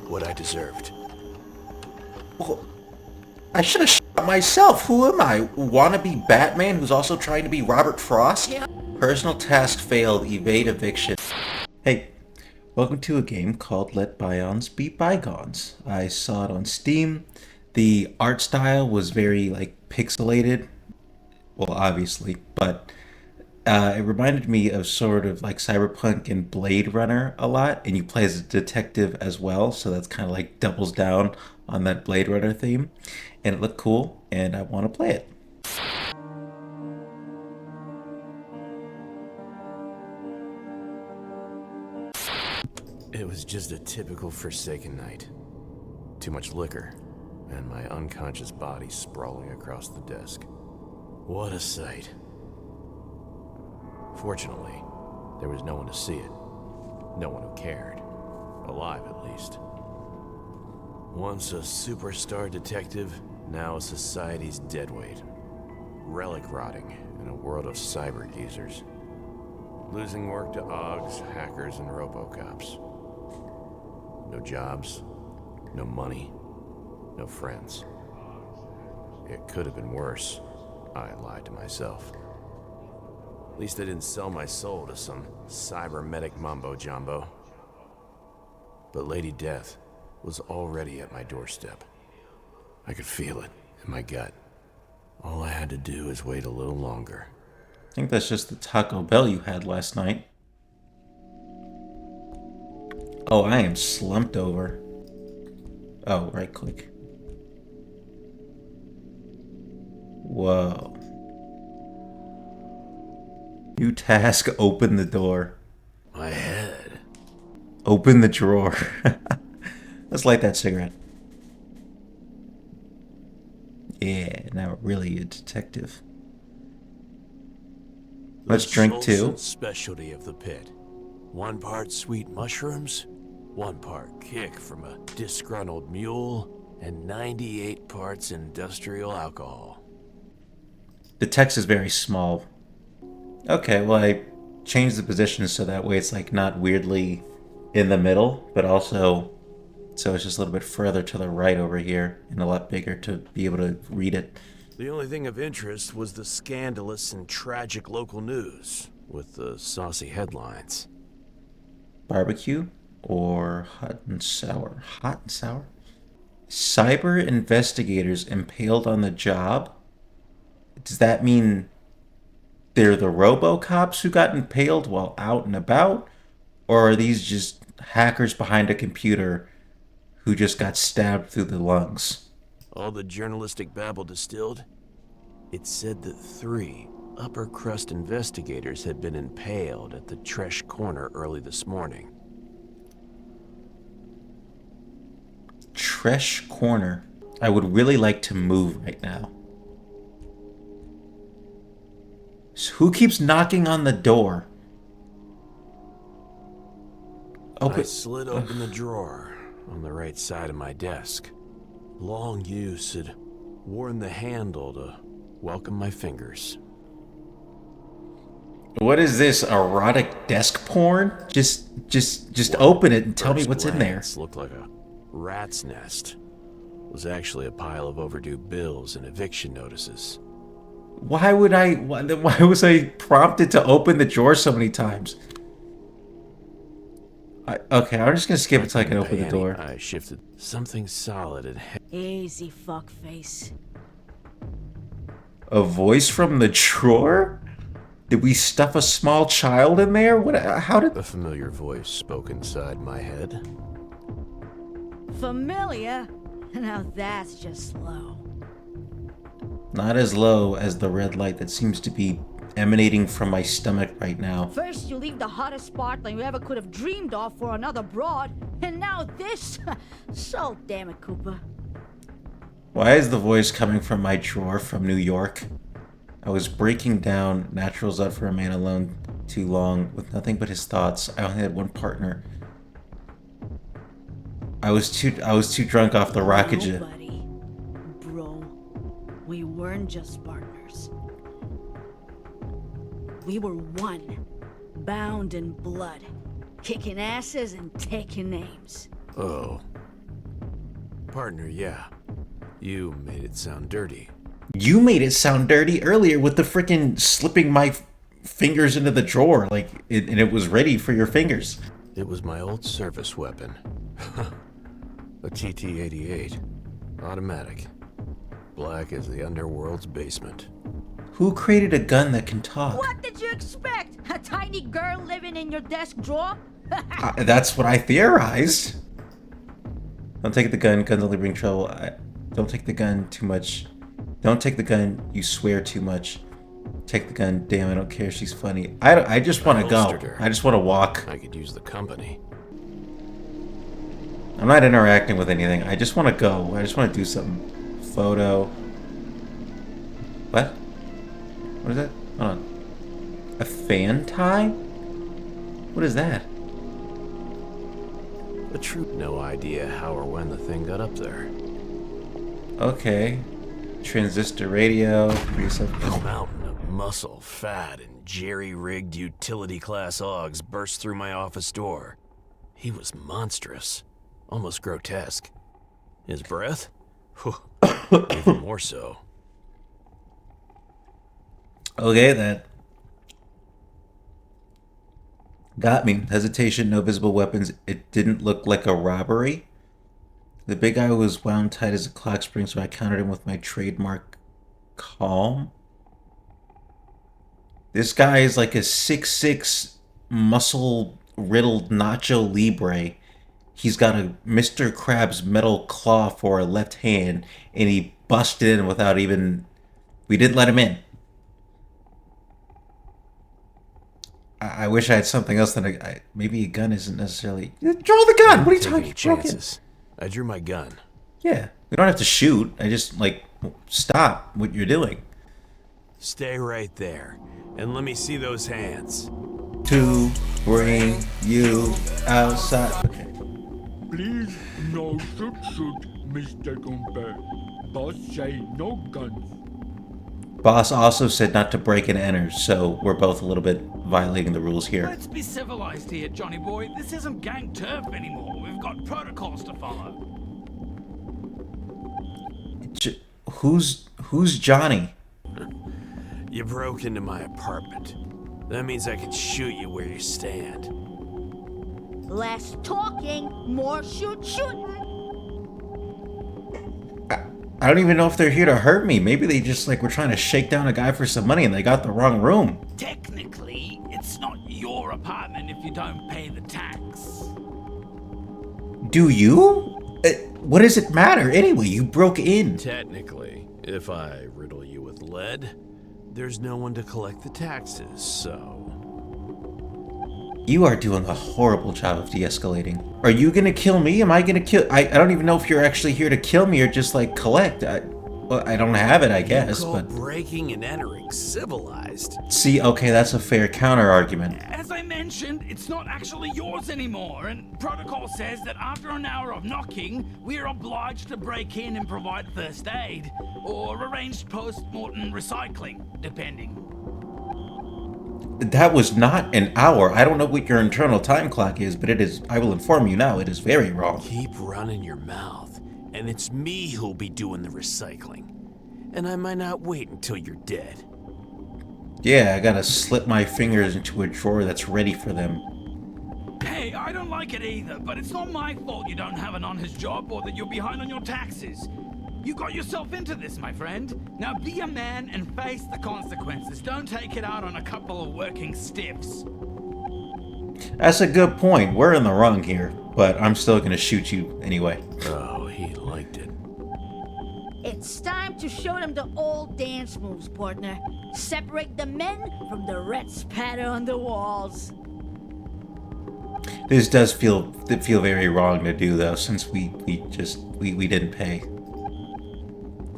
what I deserved. Well, I should have shot myself. Who am I? Wannabe Batman who's also trying to be Robert Frost? Yeah. Personal task failed. Evade eviction. Hey, welcome to a game called Let Byons Be Bygones. I saw it on Steam. The art style was very, pixelated. Well, obviously, but it reminded me of sort of like Cyberpunk and Blade Runner a lot, and you play as a detective as well, so that's kind of like doubles down on that Blade Runner theme. And it looked cool, and I want to play it. It was just a typical Forsaken night. Too much liquor, and my unconscious body sprawling across the desk. What a sight. Fortunately, there was no one to see it. No one who cared. Alive, at least. Once a superstar detective, now society's deadweight. Relic rotting in a world of cyber geezers. Losing work to Augs, hackers, and Robocops. No jobs, no money, no friends. It could have been worse. I lied to myself. At least I didn't sell my soul to some cybernetic mumbo-jumbo. But Lady Death was already at my doorstep. I could feel it in my gut. All I had to do is wait a little longer. I think that's just the Taco Bell you had last night. Oh, I am slumped over. Oh, right click. Whoa. New task, open the door. My head. Open the drawer. Let's light that cigarette. Yeah, now we're really a detective. Let's drink too. Specialty of the pit. 1 part sweet mushrooms, 1 part kick from a disgruntled mule, and 98 parts industrial alcohol. The text is very small. Okay, well I changed the position so that way it's like not weirdly in the middle, but also so it's just a little bit further to the right over here and a lot bigger to be able to read it. The only thing of interest was the scandalous and tragic local news, with the saucy headlines. Barbecue or hot and sour? Hot and sour? Cyber investigators impaled on the job? Does that mean they're the Robocops who got impaled while out and about? Or are these just hackers behind a computer who just got stabbed through the lungs? All the journalistic babble distilled, it said that 3 upper crust investigators had been impaled at the Tresh Corner early this morning. Tresh Corner. I would really like to move right now. So who keeps knocking on the door? I slid open the drawer on the right side of my desk. Long use had worn the handle to welcome my fingers. What is this, erotic desk porn? Just open it and tell me what's in there. Looked like a rat's nest. It was actually a pile of overdue bills and eviction notices. Why was I prompted to open the drawer so many times? Okay, I'm just gonna skip it so I can open the door. I shifted something solid and easy, fuckface. A voice from the drawer? Did we stuff a small child in there? How did... A familiar voice spoke inside my head. Familiar? Now that's just low. Not as low as the red light that seems to be emanating from my stomach right now. First you leave the hottest Spartan you ever could have dreamed of for another broad, and now this? So damn it, Cooper. Why is the voice coming from my drawer from New York? I was breaking down. Natural's out for a man alone too long with nothing but his thoughts. I only had one partner. I was too drunk off the Rockaja. No, buddy. Bro, we weren't just partners. We were one, bound in blood, kicking asses and taking names. Oh, Partner, yeah. You made it sound dirty. You made it sound dirty earlier with the freaking slipping my fingers into the drawer, like, and it was ready for your fingers. It was my old service weapon. A TT-88. Automatic. Black as the underworld's basement. Who created a gun that can talk? What did you expect? A tiny girl living in your desk drawer? That's what I theorized. Don't take the gun. Guns only bring trouble. Don't take the gun too much. Don't take the gun. You swear too much. Take the gun. Damn, I don't care. She's funny. I just want to go. I just want to walk. I could use the company. I'm not interacting with anything. I just want to go. I just want to do something. Photo. What? What is that? Hold on. A fan tie? What is that? A true no idea how or when the thing got up there. Okay. Transistor radio. A mountain of muscle, fat, and jerry-rigged utility-class Augs burst through my office door. He was monstrous. Almost grotesque. His breath? Even more so. Okay, that got me. Hesitation, no visible weapons. It didn't look like a robbery. The big guy was wound tight as a clock spring, so I countered him with my trademark calm. This guy is like a 6'6", muscle-riddled Nacho Libre. He's got a Mr. Krabs metal claw for a left hand, and he busted in without even... We didn't let him in. I wish I had something else than maybe a gun isn't necessarily... Draw the gun! What are you talking about? Chances. I drew my gun. Yeah, we don't have to shoot. I just, like, stop what you're doing. Stay right there, and let me see those hands. To bring you outside. Okay. Please, no shoot, Mr. Gumper. Boss say no guns. Boss also said not to break and enter, so we're both a little bit violating the rules here. Let's be civilized here, Johnny boy. This isn't gang turf anymore. We've got protocols to follow. Who's Johnny? You broke into my apartment. That means I can shoot you where you stand. Less talking, more shooting. I don't even know if they're here to hurt me. Maybe they just, like, were trying to shake down a guy for some money and they got the wrong room. Technically, it's not your apartment if you don't pay the tax. Do you? What does it matter? Anyway, you broke in. Technically, if I riddle you with lead, there's no one to collect the taxes, so... You are doing a horrible job of de-escalating. Are you gonna kill me? Am I gonna kill... I don't even know if you're actually here to kill me or just, like, collect. Well, I don't have it, I guess, You call but... breaking and entering civilized? See, okay, that's a fair counter-argument. As I mentioned, it's not actually yours anymore, and protocol says that after an hour of knocking, we're obliged to break in and provide first aid, or arranged post-mortem recycling, depending. That was not an hour. I don't know what your internal time clock is, but it is... I will inform you now, it is very wrong. Keep running your mouth, and it's me who'll be doing the recycling. And I might not wait until you're dead. Yeah, I gotta slip my fingers into a drawer that's ready for them. Hey, I don't like it either, but it's not my fault you don't have an honest job or that you're behind on your taxes. You got yourself into this, my friend. Now be a man and face the consequences. Don't take it out on a couple of working stiffs. That's a good point. We're in the wrong here, but I'm still gonna shoot you anyway. Oh, he liked it. It's time to show them the old dance moves, partner. Separate the men from the red spatter on the walls. This does feel very wrong to do, though, since we didn't pay.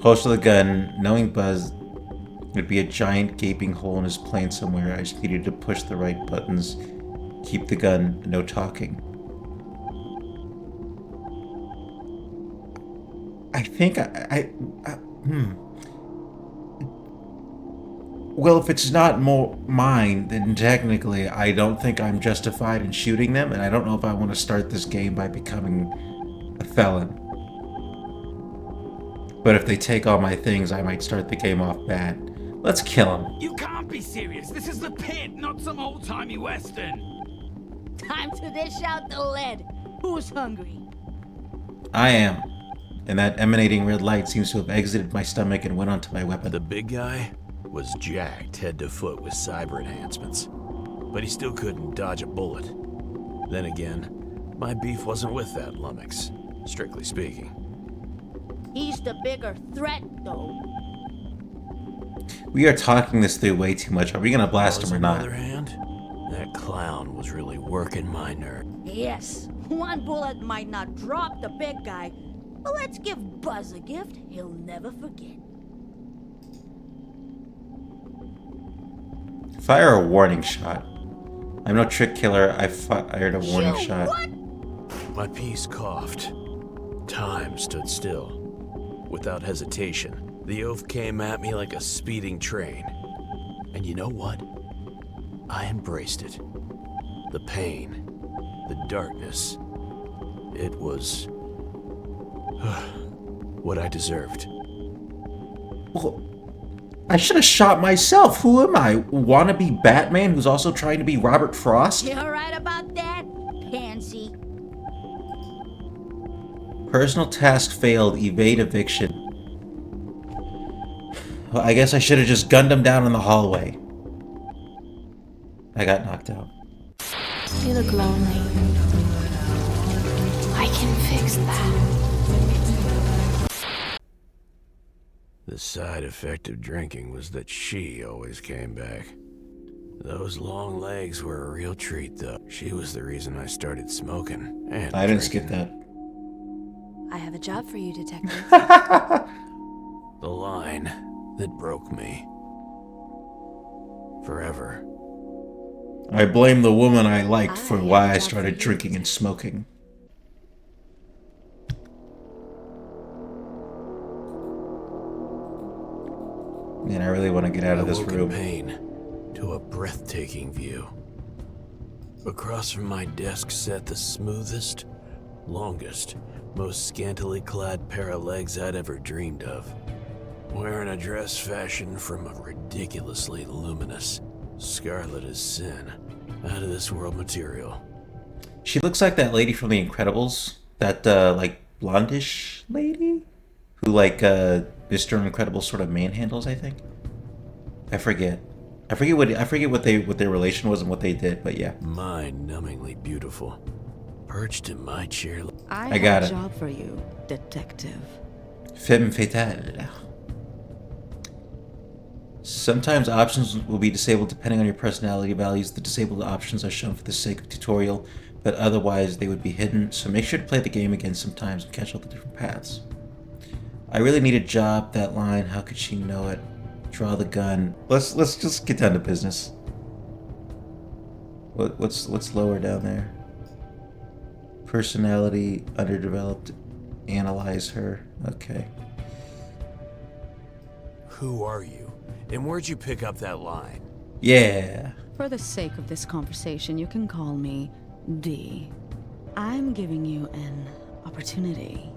Close to the gun, knowing Buzz would be a giant gaping hole in his plane somewhere. I just needed to push the right buttons. Keep the gun, no talking. I think Well, if it's not mine, then technically I don't think I'm justified in shooting them, and I don't know if I want to start this game by becoming a felon. But if they take all my things, I might start the game off bad. Let's kill him. You can't be serious. This is the pit, not some old-timey western. Time to dish out the lead. Who's hungry? I am. And that emanating red light seems to have exited my stomach and went onto my weapon. The big guy was jacked head to foot with cyber enhancements, but he still couldn't dodge a bullet. Then again, my beef wasn't with that lummox, strictly speaking. He's the bigger threat, though. We are talking this through way too much. Are we gonna blast him or On the not? other hand, that clown was really working my nerve. Yes, one bullet might not drop the big guy, but let's give Buzz a gift he'll never forget. Fire a warning shot. I'm no trick killer. I fired a warning shot. What? My piece coughed. Time stood still. Without hesitation, the oaf came at me like a speeding train. And you know what? I embraced it. The pain, the darkness. It was what I deserved. Well, I should have shot myself. Who am I? Wannabe Batman who's also trying to be Robert Frost? You're right about that, Pansy. Personal task failed. Evade eviction. Well, I guess I should have just gunned him down in the hallway. I got knocked out. You look lonely. I can fix that. The side effect of drinking was that she always came back. Those long legs were a real treat, though. She was the reason I started smoking and I didn't skip drinking. that. I have a job for you, detective. The line that broke me. Forever. I blame the woman I liked for I why I have started for you. drinking and smoking. Man, I really want to get out of I this woke in room. pain to a breathtaking view. Across from my desk sat the smoothest, longest, most scantily clad pair of legs I'd ever dreamed of. Wearing a dress fashioned from a ridiculously luminous, scarlet as sin, out of this world material. She looks like that lady from The Incredibles. That, like, blondish lady? Who, like, Mr. Incredible sort of manhandles, I think? I forget. I forget what their relation was and what they did, but yeah. Mind-numbingly beautiful. Perched in my chair. I got have it. a job for you, detective. Femme fatale. Sometimes options will be disabled depending on your personality values. The disabled options are shown for the sake of tutorial, but otherwise they would be hidden, so make sure to play the game again sometimes and catch all the different paths. I really need a job. That line, how could she know it? Draw the gun. Let's just get down to business. What's lower down there? Personality underdeveloped. Analyze her. Okay. Who are you? And where'd you pick up that line? Yeah. For the sake of this conversation, you can call me D. I'm giving you an opportunity.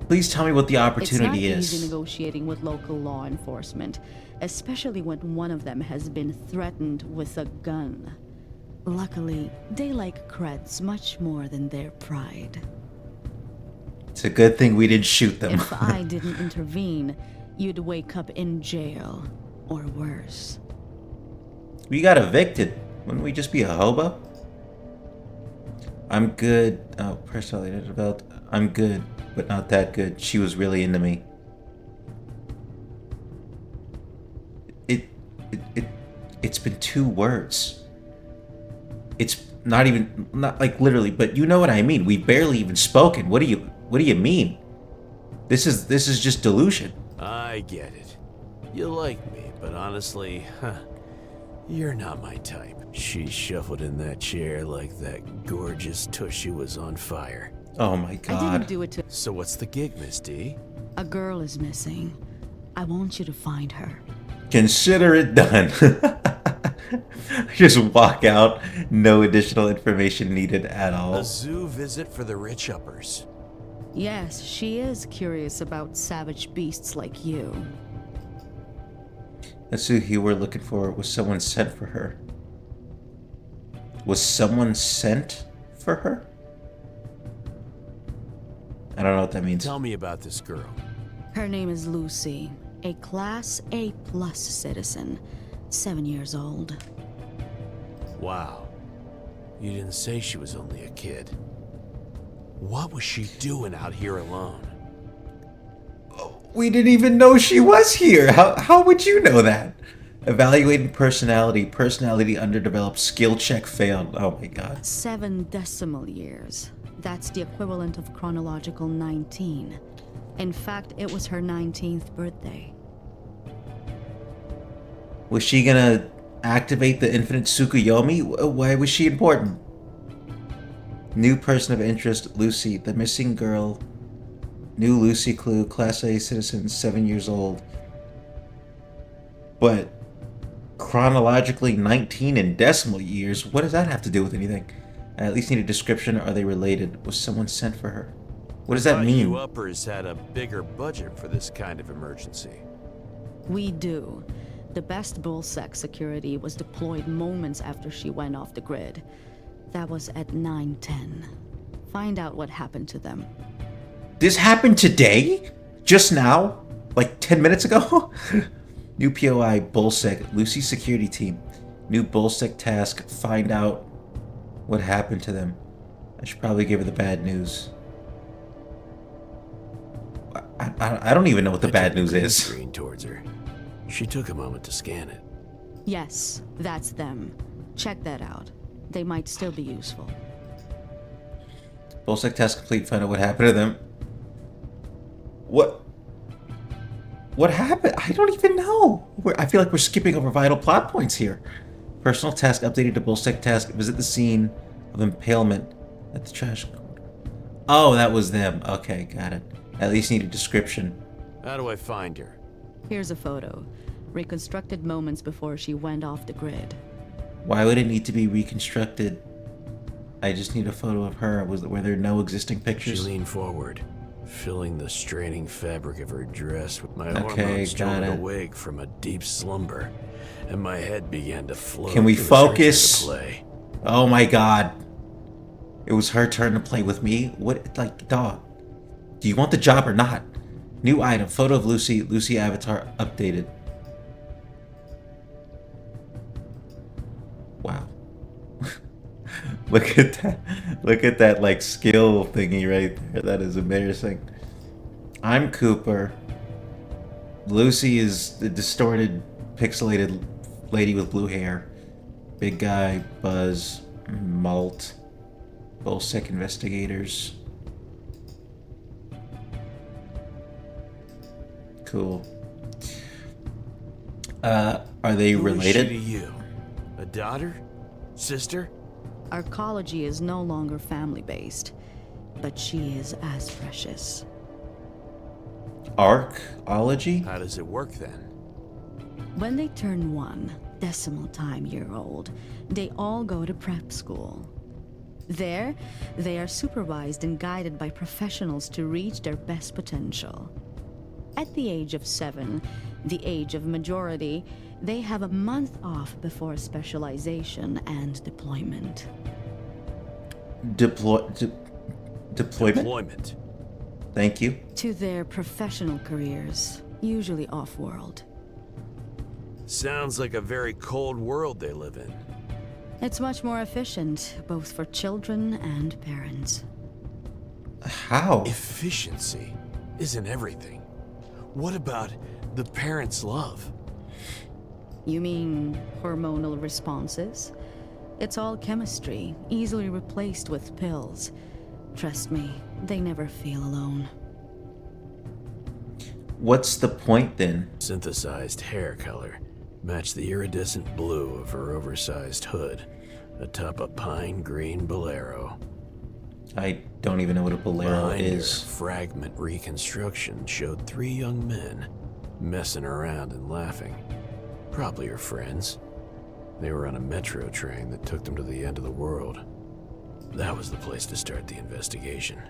Please tell me what the opportunity It's not is. easy negotiating with local law enforcement, especially when one of them has been threatened with a gun. Luckily, they like creds much more than their pride. It's a good thing we didn't shoot them. If I didn't intervene, you'd wake up in jail, or worse. We got evicted. Wouldn't we just be a hobo? I'm good. Oh, personality underdeveloped. I'm good, but not that good. She was really into me. It's been 2 words. It's not like literally, but you know what I mean. We've barely even spoken. What do you mean? This is just delusion. I get it. You like me, but honestly, you're not my type. She shuffled in that chair like that gorgeous tushy was on fire. Oh my I didn't god. do it to... So what's the gig, Miss D? A girl is missing. I want you to find her. Consider it done. Just walk out. No additional information needed at all. A zoo visit for the rich uppers. Yes, she is curious about savage beasts like you. That's who you were looking for. Was someone sent for her? Was someone sent for her? I don't know what that means. Tell me about this girl. Her name is Lucy, a Class A+ citizen, 7 years old. Wow. You didn't say she was only a kid. What was she doing out here alone? We didn't even know she was here. How would you know that? Evaluating personality. Personality underdeveloped. Skill check failed. Oh my god. 7 decimal years. That's the equivalent of chronological 19. In fact, it was her 19th birthday. Was she gonna activate the infinite Tsukuyomi? Why was she important? New person of interest, Lucy, the missing girl. New Lucy clue, Class A citizen, 7 years old. But chronologically 19 in decimal years, what does that have to do with anything? I at least need a description. Are they related? Was someone sent for her? What does that mean? You uppers had a bigger budget for this kind of emergency. We do. The best bullsec security was deployed moments after she went off the grid. That was at 9:10. Find out what happened to them. This happened today? Just now? Like 10 minutes ago? New POI, Bullsec, Lucy security team. New Bullsec task, find out what happened to them. I should probably give her the bad news. I don't even know what the bad news is. Screen towards her. She took a moment to scan it. Yes, that's them. Check that out. They might still be useful. Bullsec task complete, find out what happened to them. What happened? I don't even know. I feel like we're skipping over vital plot points here. Personal task updated to Bullsec task. Visit the scene of impalement at the trash corner. Oh, that was them. Okay, got it. At least need a description. How do I find her? Here's a photo. Reconstructed moments before she went off the grid. Why would it need to be reconstructed? I just need a photo of her. Were there no existing She pictures? leaned forward, filling the straining fabric of her dress with my Okay, hormones got started it. awake from a deep slumber, and my head began to float. Can we It was her turn to focus? play. Oh my god. It was her turn to play with me? What, like, dog? Do you want the job or not? New item, photo of Lucy, Lucy avatar updated. Wow. Look at that, like, skill thingy right there. That is embarrassing. I'm Cooper. Lucy is the distorted, pixelated lady with blue hair. Big guy, Buzz, Malt, Bullsec investigators. Cool. Are they Who is she to related? you? A daughter? Sister? Arcology is no longer family-based, but she is as precious. Arcology? How does it work then? When they turn 1 decimal time year old, they all go to prep school. There, they are supervised and guided by professionals to reach their best potential. At the age of 7, the age of majority, they have a month off before specialization and deployment. Deployment? Deployment. Thank you. To their professional careers, usually off-world. Sounds like a very cold world they live in. It's much more efficient, both for children and parents. How? Efficiency isn't everything. What about the parents' love? You mean hormonal responses? It's all chemistry, easily replaced with pills. Trust me, they never feel alone. What's the point then? Synthesized hair color matched the iridescent blue of her oversized hood atop a pine green bolero. I don't even know what a bolero Behind is. her, fragment reconstruction showed 3 young men messing around and laughing. Probably her friends. They were on a metro train that took them to the end of the world. That was the place to start the investigation.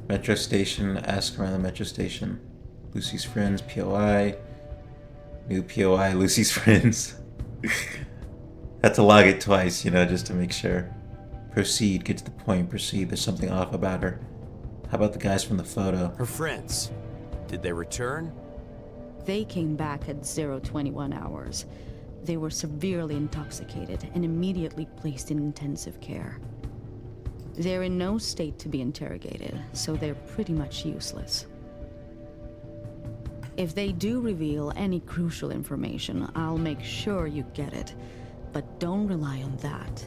Metro station, ask around the metro station. Lucy's friends, POI. New POI, Lucy's friends. Had to log it twice, you know, just to make sure. Proceed, get to the point, proceed. There's something off about her. How about the guys from the photo? Her friends. Did they return? They came back at 021 hours. They were severely intoxicated and immediately placed in intensive care. They're in no state to be interrogated, so they're pretty much useless. If they do reveal any crucial information, I'll make sure you get it. But don't rely on that.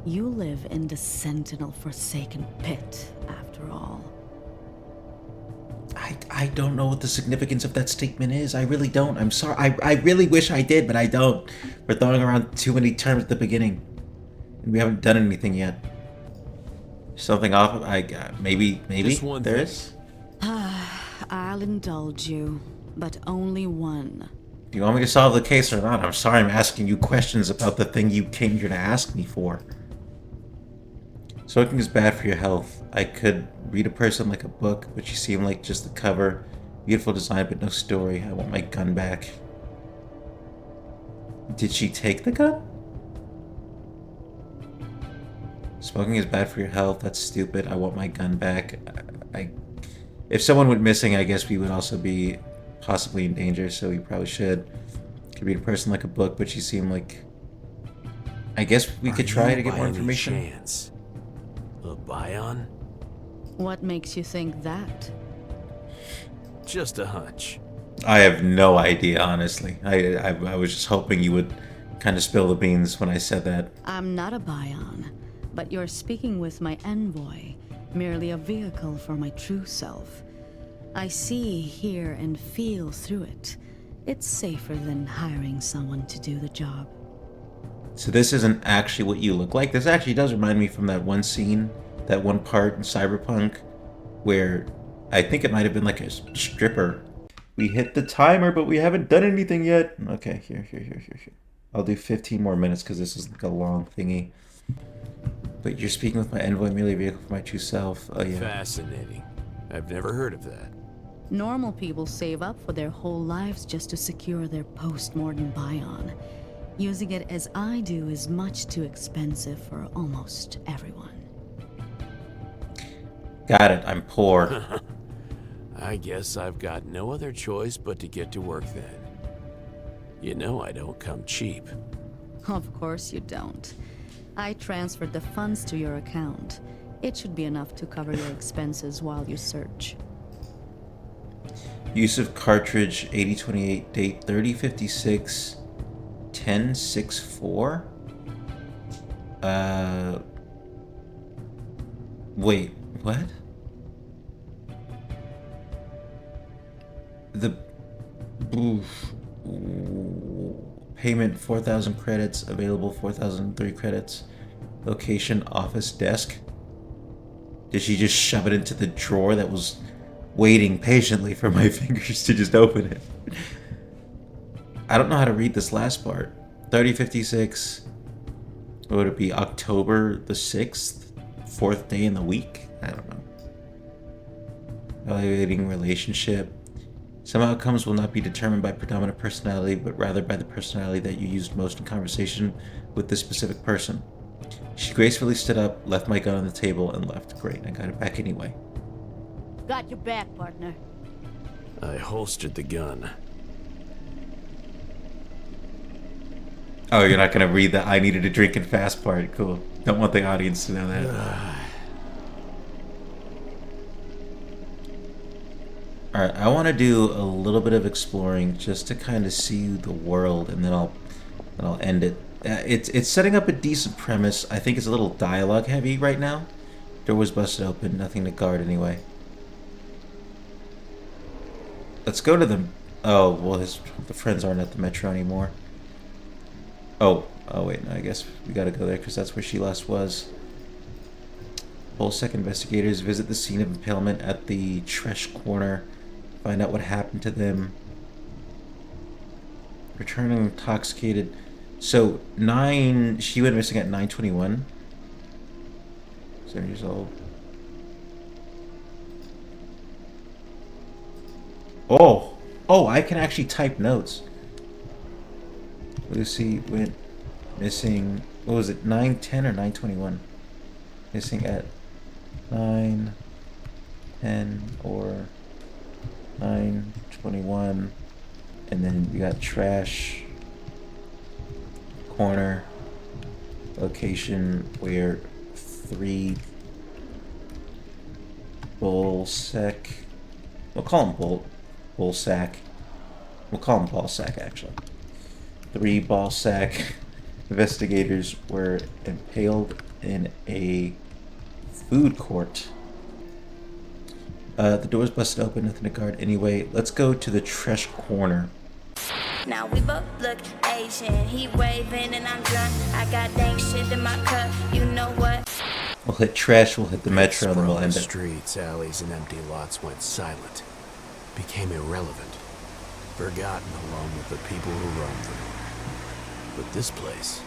You live in the Sentinel-forsaken pit, after all. I don't know what the significance of that statement is. I really don't. I'm sorry. I really wish I did, but I don't. We're throwing around too many terms at the beginning. And we haven't done anything yet. Something off. Maybe Just one there thing. is. I'll indulge you, but only one. Do you want me to solve the case or not? I'm sorry I'm asking you questions about the thing you came here to ask me for. Smoking is bad for your health. I could read a person like a book, but you seem like just the cover. Beautiful design, but no story. I want my gun back. Did she take the gun? Smoking is bad for your health. That's stupid. I want my gun back. If someone went missing, I guess we would also be possibly in danger, so we probably should. Could read a person like a book, but she seemed like... I guess we could try to get more information. Chance a Bion? What makes you think that? Just a hunch. I have no idea, honestly. I was just hoping you would kind of spill the beans when I said that. I'm not a Bion, but you're speaking with my envoy, merely a vehicle for my true self. I see, hear, and feel through it. It's safer than hiring someone to do the job. So this isn't actually what you look like. This actually does remind me from that one scene, that one part in Cyberpunk, where I think it might have been like a stripper. We hit the timer, but we haven't done anything yet. Okay, here. I'll do 15 more minutes because this is like a long thingy. But you're speaking with my envoy, merely a vehicle for my true self. Oh yeah. Fascinating. I've never heard of that. Normal people save up for their whole lives just to secure their post-mortem Bion. Using it as I do is much too expensive for almost everyone. Got it. I'm poor. I guess I've got no other choice but to get to work then. You know I don't come cheap. Of course you don't. I transferred the funds to your account. It should be enough to cover your expenses while you search. Use of cartridge 8028, date 3056, 1064. Wait, what? The payment 4,000 credits, available 4,003 credits. Location office desk. Did she just shove it into the drawer that was waiting patiently for my fingers to just open it? I don't know how to read this last part. 3056. What would it be? October the 6th? 4th day in the week? I don't know. Evaluating relationship. Some outcomes will not be determined by predominant personality, but rather by the personality that you used most in conversation with this specific person. She gracefully stood up, left my gun on the table, and left. Great, I got it back anyway. Got your back, partner. I holstered the gun. Oh, you're not gonna read the I needed a drink and fast part. Cool. Don't want the audience to know that. Alright, I want to do a little bit of exploring just to kind of see the world, and then I'll end it. It's setting up a decent premise. I think it's a little dialogue heavy right now. Door was busted open, nothing to guard anyway. Let's go to the... Oh, well, the friends aren't at the metro anymore. Oh wait, no, I guess we gotta go there because that's where she last was. Bolsec investigators visit the scene of impalement at the Tresh Corner. Find out what happened to them. Returning intoxicated. So, she went missing at 9:21. 7 years old. Oh! Oh, I can actually type notes. Lucy went missing... What was it? 9:10 or 9:21? Missing at 9:10 or 9:21. And then we got trash corner location where 3 bull sack. We'll call him bull sack. We'll call him ball sack actually. 3 ball sack investigators were impaled in a food court. The door's busted open, nothing to guard anyway. Let's go to the trash corner. Now we both look Asian. He waving and I'm drunk. I got dang shit in my cup. You know what? We'll hit trash, we'll hit the metro, and then we'll end it. Streets, alleys, and empty lots went silent, became irrelevant, forgotten along with the people who roamed them. But this place...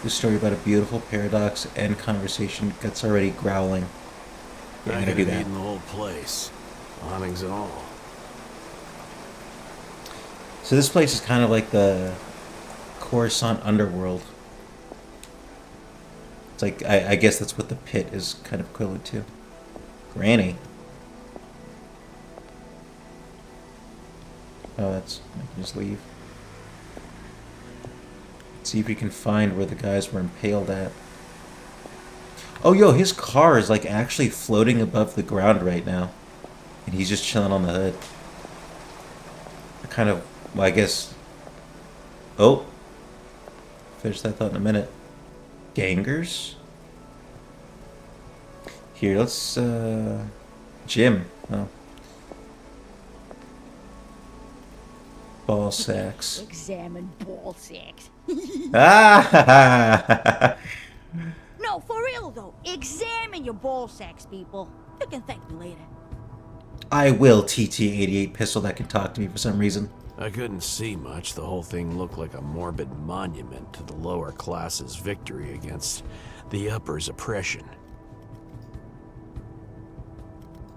This story about a beautiful paradox and conversation gets already growling. Yeah, I'm gonna do that. The whole place, awnings and all. So this place is kind of like the Coruscant underworld. It's like, I guess that's what the pit is kind of equivalent to. Granny. Oh, that's... I can just leave. Let's see if we can find where the guys were impaled at. Oh, yo, his car is like actually floating above the ground right now. And he's just chilling on the hood. Kind of... Well, I guess... Oh. Finish that thought in a minute. Gangers? Here, let's, Jim. Oh. Ball sacks. Examine ball sacks. Ah! No, for real though. Examine your ball sacks, people. You can thank me later. I will, TT-88 pistol that can talk to me for some reason. I couldn't see much. The whole thing looked like a morbid monument to the lower classes' victory against the upper's oppression.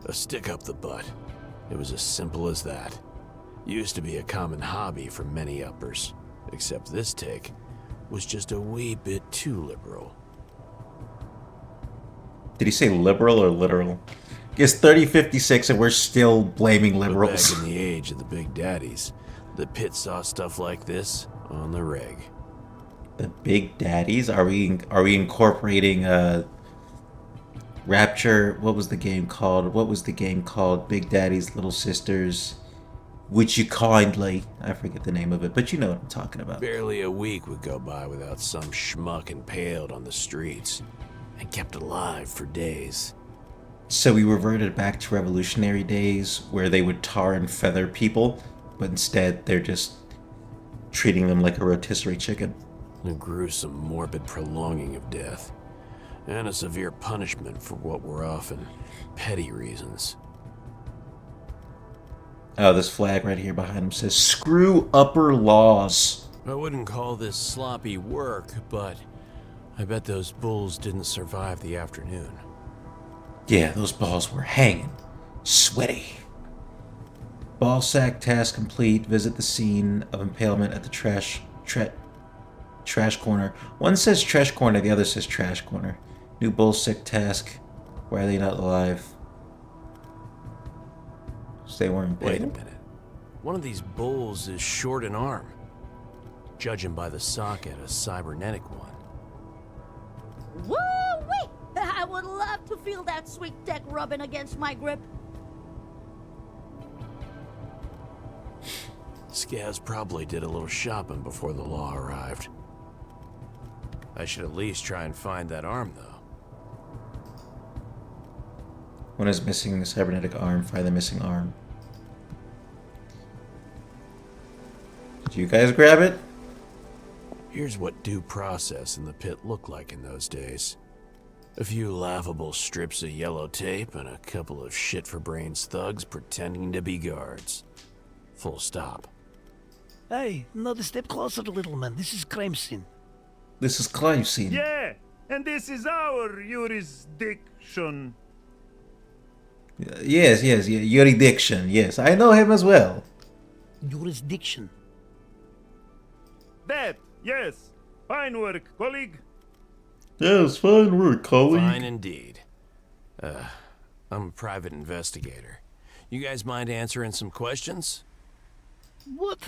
A stick up the butt. It was as simple as that. Used to be a common hobby for many uppers, except this take was just a wee bit too liberal. Did he say liberal or literal? It's 3056 and we're still blaming But liberals. back in the age of the big daddies, the pit saw stuff like this on the reg. The Big Daddies? Are we incorporating Rapture? What was the game called? Big Daddies, Little Sisters. Would you kindly? I forget the name of it, but you know what I'm talking about. Barely a week would go by without some schmuck impaled on the streets and kept alive for days. So we reverted back to revolutionary days where they would tar and feather people, but instead they're just treating them like a rotisserie chicken. A gruesome, morbid prolonging of death, and a severe punishment for what were often petty reasons. Oh, this flag right here behind him says, "Screw upper laws." I wouldn't call this sloppy work, but I bet those bulls didn't survive the afternoon. Yeah, those balls were hanging. Sweaty. Ball sack task complete. Visit the scene of impalement at the trash corner. One says trash corner, the other says trash corner. New bull sack task. Why are they not alive? They weren't Wait a impaled. minute. One of these bulls is short an arm. Judging by the socket, a cybernetic one. Woo-wee! I would love to feel that sweet tech rubbing against my grip. Scaz probably did a little shopping before the law arrived. I should at least try and find that arm, though. One is missing the cybernetic arm. Find the missing arm. Did you guys grab it? Here's what due process in the pit looked like in those days. A few laughable strips of yellow tape and a couple of shit-for-brains thugs pretending to be guards. Full stop. Hey, another step closer, little man. This is crime scene. This is crime scene. Yeah, and this is our jurisdiction. Yes, jurisdiction. Yes, I know him as well. Jurisdiction. That, yes. Fine work, colleague. Yes, fine work, colleague. Fine indeed. I'm a private investigator. You guys mind answering some questions? What?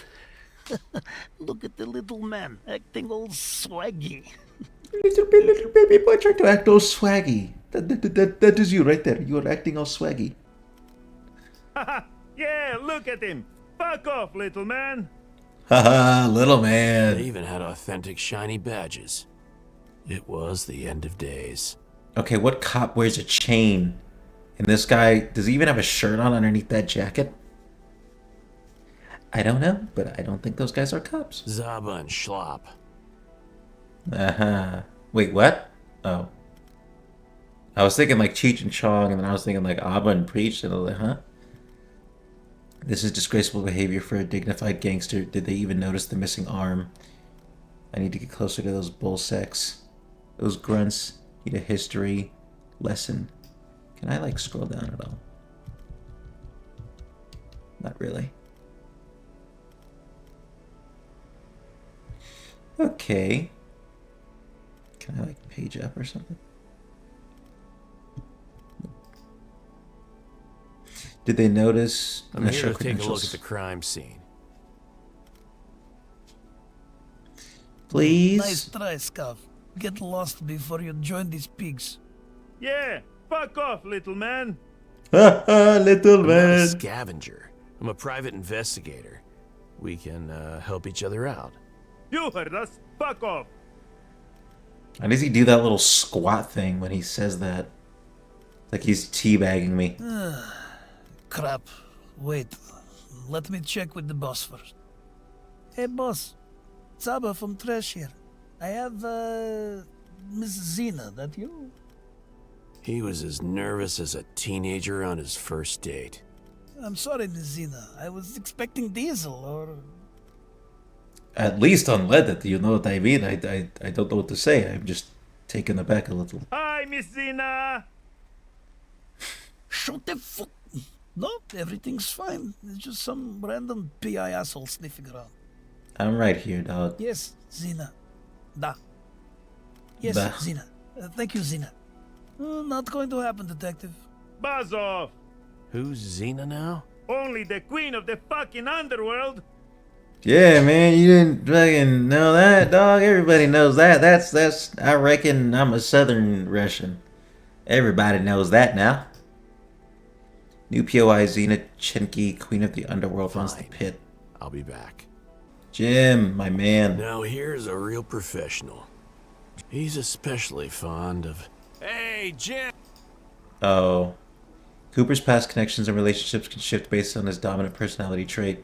Look at the little man acting all swaggy. Little baby boy trying to act all swaggy. That is you right there. You are acting all swaggy. Yeah, look at him. Fuck off, little man. Haha, little They man. even had authentic shiny badges. It was the end of days. Okay, what cop wears a chain? And this guy, does he even have a shirt on underneath that jacket? I don't know, but I don't think those guys are cops. Zaba and Schlop. Uh-huh. Wait, what? Oh. I was thinking like Cheech and Chong, and then I was thinking like Abba and Preach, and I was like, huh? This is disgraceful behavior for a dignified gangster. Did they even notice the missing arm? I need to get closer to those bull sacks. Those grunts need a history lesson. Can I like scroll down at all? Not really. Okay. Can I like page up or something? Did they notice? I'm here to take a look at the crime scene. Please? Nice try, Scuff. Get lost before you join these pigs. Yeah, fuck off, little man. Little I'm not a man. scavenger. I'm a private investigator. We can help each other out. You heard us. Fuck off. Why does he do that little squat thing when he says that? Like he's teabagging me. Crap. Wait. Let me check with the boss first. Hey, boss. Zaba from Trash here. I have, Miss Zena. That you? He was as nervous as a teenager on his first date. I'm sorry, Miss Zena. I was expecting Diesel or... At least on Reddit, you know what I mean? I don't know what to say. I'm just taken aback a little. Hi, Miss Zena. Shut the fuck... No, everything's fine. It's just some random PI asshole sniffing around. I'm right here, dog. Yes, Zena. Da. Yes, Da. Zena. Thank you, Zena. Not going to happen, detective. Buzz off. Who's Xena now? Only the queen of the fucking underworld. Yeah, man, you didn't fucking know that, dog. Everybody knows that. That's. I reckon I'm a Southern Russian. Everybody knows that now. New POI Xena Chenki, Queen of the Underworld, runs the Fine. pit. I'll be back. Jim, my man. Now here's a real professional. He's especially fond of... Hey, Jim! Oh. Cooper's past connections and relationships can shift based on his dominant personality trait.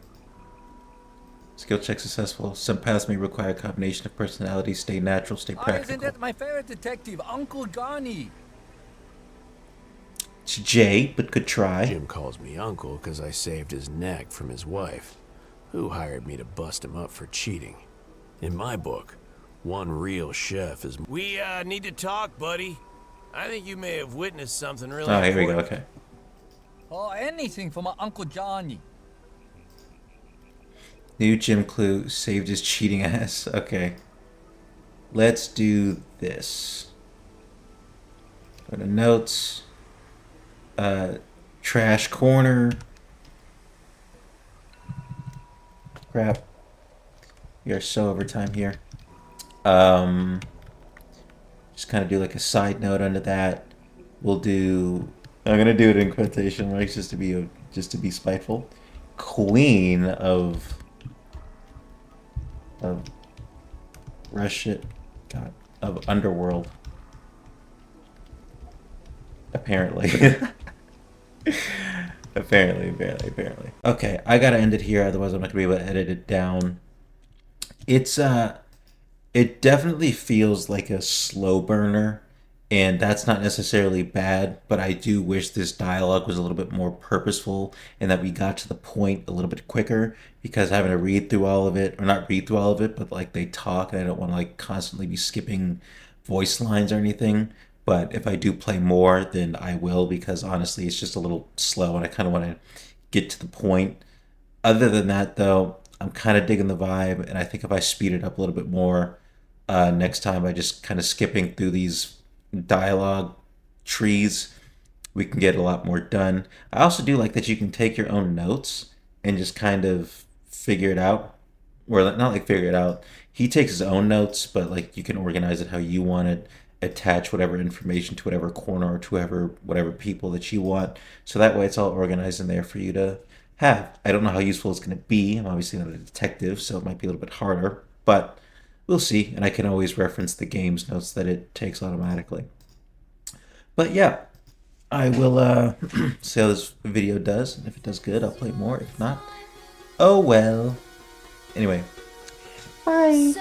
Skill check successful. Some paths may require a combination of personality. Stay natural, stay practical. Isn't that my favorite detective, Uncle Johnny? It's Jay, but could try. Jim calls me uncle because I saved his neck from his wife, who hired me to bust him up for cheating. In my book, one real chef is... We, need to talk, buddy. I think you may have witnessed something really Oh, here we go, important. okay. Oh, anything for my Uncle Johnny. New Jim Clue saved his cheating ass. Okay. Let's do this. Go to notes. Trash corner. Crap. We are so overtime here. Just kind of do like a side note under that. We'll do... I'm gonna do it in quotation marks just to be spiteful. Queen of Russia, God, of Underworld. Apparently. apparently. Okay, I gotta end it here, otherwise I'm not gonna be able to edit it down. It definitely feels like a slow burner, and that's not necessarily bad, but I do wish this dialogue was a little bit more purposeful and that we got to the point a little bit quicker, because having to read through all of it, or not read through all of it, but like they talk and I don't want to like constantly be skipping voice lines or anything. But if I do play more, then I will, because honestly, it's just a little slow and I kind of want to get to the point. Other than that, though, I'm kind of digging the vibe, and I think if I speed it up a little bit more next time by just kind of skipping through these dialogue trees, we can get a lot more done. I also do like that you can take your own notes and just kind of figure it out. Or not like figure it out. He takes his own notes, but like you can organize it how you want it, attach whatever information to whatever corner or to whatever people that you want. So that way it's all organized in there for you to have. I don't know how useful it's going to be. I'm obviously not a detective, so it might be a little bit harder, but we'll see. And I can always reference the game's notes that it takes automatically. But yeah, I will see how this video does. And if it does good, I'll play more. If not, oh well. Anyway, bye.